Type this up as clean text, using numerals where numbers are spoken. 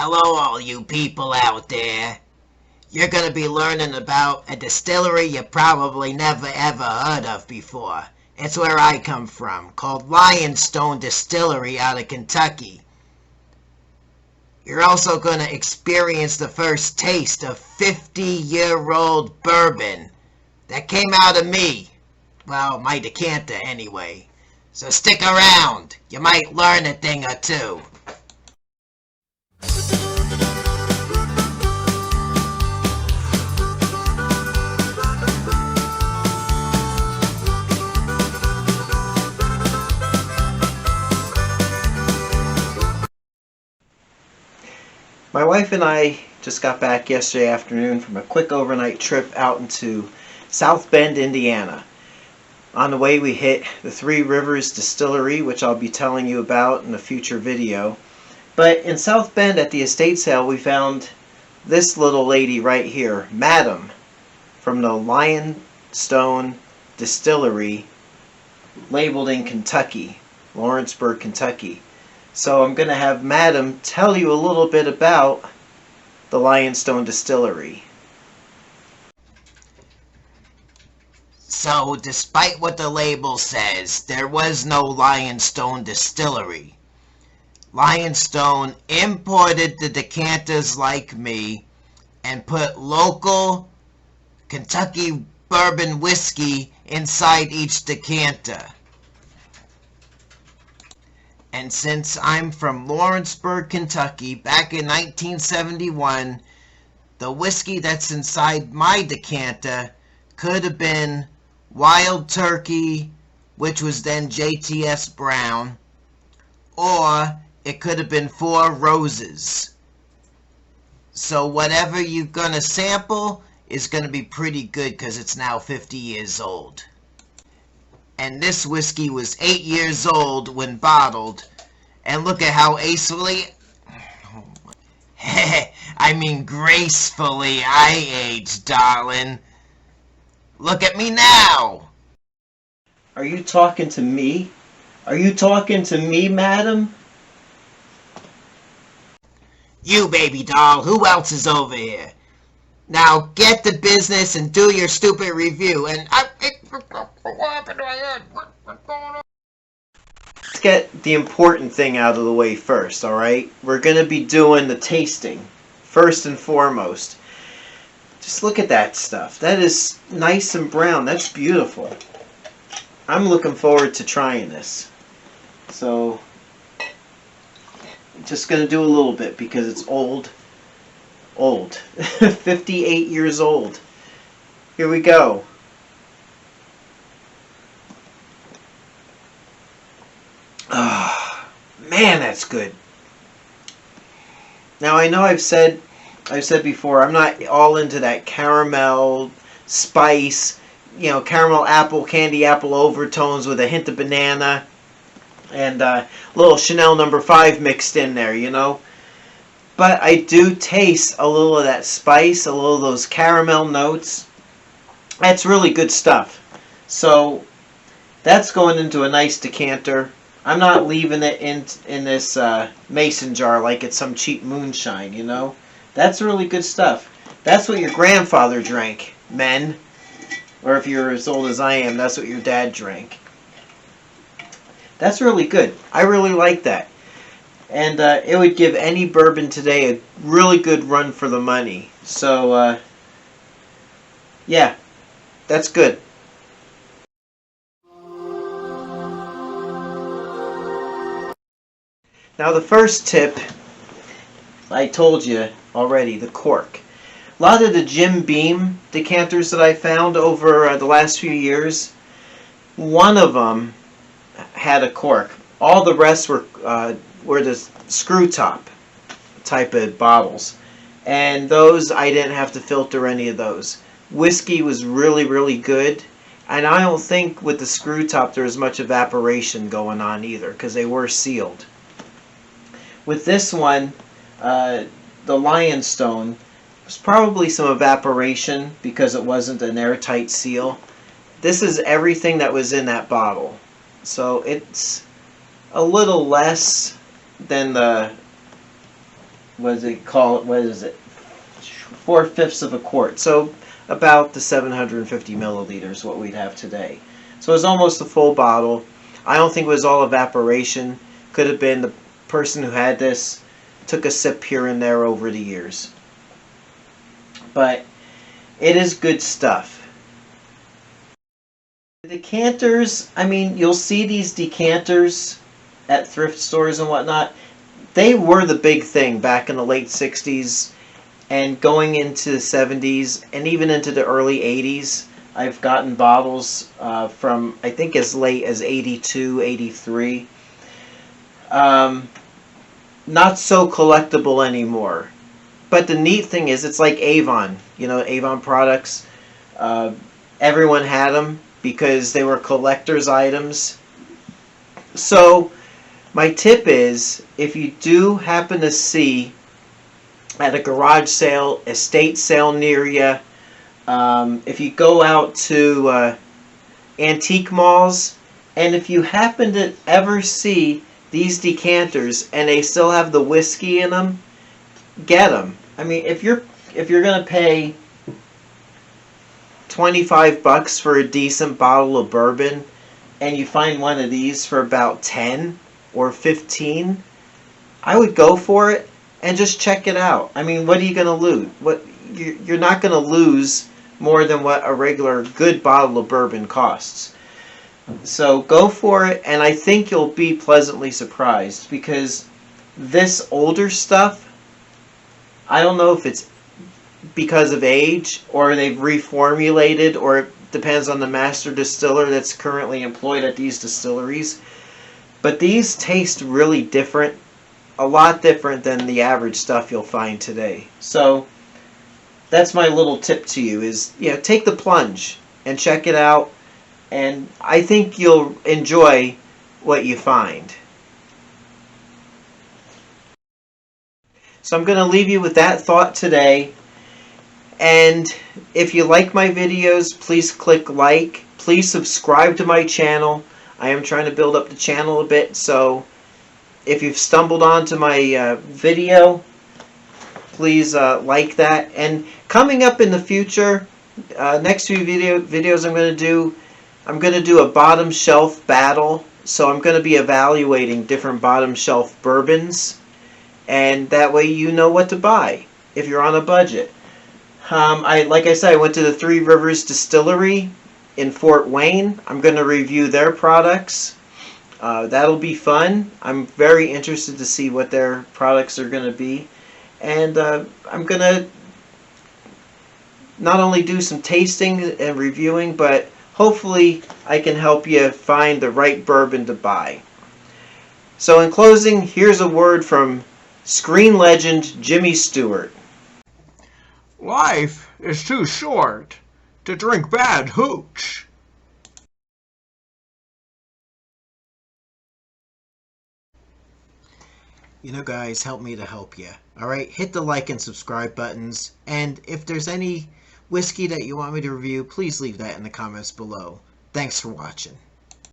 Hello all you people out there. You're gonna be learning about a distillery you probably never ever heard of before. It's where I come from, called Lionstone Distillery out of Kentucky. You're also gonna experience the first taste of 50-year-old bourbon that came out of me. Well, my decanter anyway. So stick around. You might learn a thing or two. My wife and I just got back yesterday afternoon from a quick overnight trip out into South Bend, Indiana. On the way we hit the Three Rivers Distillery, which I'll be telling you about in a future video. But in South Bend at the estate sale we found this little lady right here, Madam, from the Lionstone Distillery, labeled in Kentucky, Lawrenceburg, Kentucky. So I'm going to have Madam tell you a little bit about the Lionstone Distillery. So, despite what the label says, there was no Lionstone Distillery. Lionstone imported the decanters like me and put local Kentucky bourbon whiskey inside each decanter. And since I'm from Lawrenceburg, Kentucky, back in 1971, the whiskey that's inside my decanter could have been Wild Turkey, which was then JTS Brown, or it could have been Four Roses. So whatever you're going to sample is going to be pretty good because it's now 50 years old. And this whiskey was 8 years old when bottled. And look at how gracefully I aged, darling. Look at me now. Are you talking to me? Are you talking to me, Madam? You, baby doll. Who else is over here? Now get to business and do your stupid review. And let's get the important thing out of the way first, alright? We're going to be doing the tasting, first and foremost. Just look at that stuff. That is nice and brown. That's beautiful. I'm looking forward to trying this. So, I'm just going to do a little bit because it's old. 58 years old. Here we go. Man, that's good. Now I know I've said before, I'm not all into that caramel spice, caramel apple, candy apple overtones with a hint of banana and a little Chanel No. 5 mixed in there, But I do taste a little of that spice, a little of those caramel notes. That's really good stuff. So that's going into a nice decanter. I'm not leaving it in this mason jar like it's some cheap moonshine, That's really good stuff. That's what your grandfather drank, men. Or if you're as old as I am, that's what your dad drank. That's really good. I really like that. And it would give any bourbon today a really good run for the money. So, yeah, that's good. Now the first tip, I told you already, the cork. A lot of the Jim Beam decanters that I found over the last few years, one of them had a cork. All the rest were the screw top type of bottles. And those, I didn't have to filter any of those. Whiskey was really, really good. And I don't think with the screw top there was much evaporation going on either because they were sealed. With this one, the Lionstone, there's probably some evaporation because it wasn't an airtight seal. This is everything that was in that bottle. So it's a little less than the what does it call it? What is it? 4/5 of a quart. So about the 750 milliliters, what we'd have today. So it was almost a full bottle. I don't think it was all evaporation. Could have been the person who had this took a sip here and there over the years. But it is good stuff. The decanters, I mean, you'll see these decanters at thrift stores and whatnot. They were the big thing back in the late 60s and going into the 70s and even into the early 80s. I've gotten bottles from I think as late as 82, 83. Not so collectible anymore. But the neat thing is it's like Avon. You know, Avon products. Everyone had them because they were collector's items. So my tip is, if you do happen to see at a garage sale, estate sale near you, if you go out to antique malls, and if you happen to ever see these decanters and they still have the whiskey in them, get them. I mean, if you're gonna pay $25 for a decent bottle of bourbon, and you find one of these for about 10 or 15, I would go for it and just check it out. I mean, what are you gonna lose? You're not gonna lose more than what a regular good bottle of bourbon costs. So go for it, and I think you'll be pleasantly surprised, because this older stuff, I don't know if it's because of age or they've reformulated, or it depends on the master distiller that's currently employed at these distilleries, but these taste really different, a lot different than the average stuff you'll find today. So that's my little tip to you, is, you know, take the plunge and check it out, and I think you'll enjoy what you find. So I'm going to leave you with that thought today. And if you like my videos, please click like. Please subscribe to my channel. I am trying to build up the channel a bit, so if you've stumbled onto my video, please like that. And coming up in the future, next few videos I'm going to do a bottom shelf battle. So I'm going to be evaluating different bottom shelf bourbons, and that way you know what to buy if you're on a budget. Like I said, I went to the Three Rivers Distillery in Fort Wayne. I'm going to review their products. That'll be fun. I'm very interested to see what their products are going to be. And I'm going to not only do some tasting and reviewing, but hopefully I can help you find the right bourbon to buy. So in closing, here's a word from screen legend Jimmy Stewart. Life is too short to drink bad hooch. You know, guys, help me to help you. Alright, hit the like and subscribe buttons, and if there's any whiskey that you want me to review, please leave that in the comments below. Thanks for watching.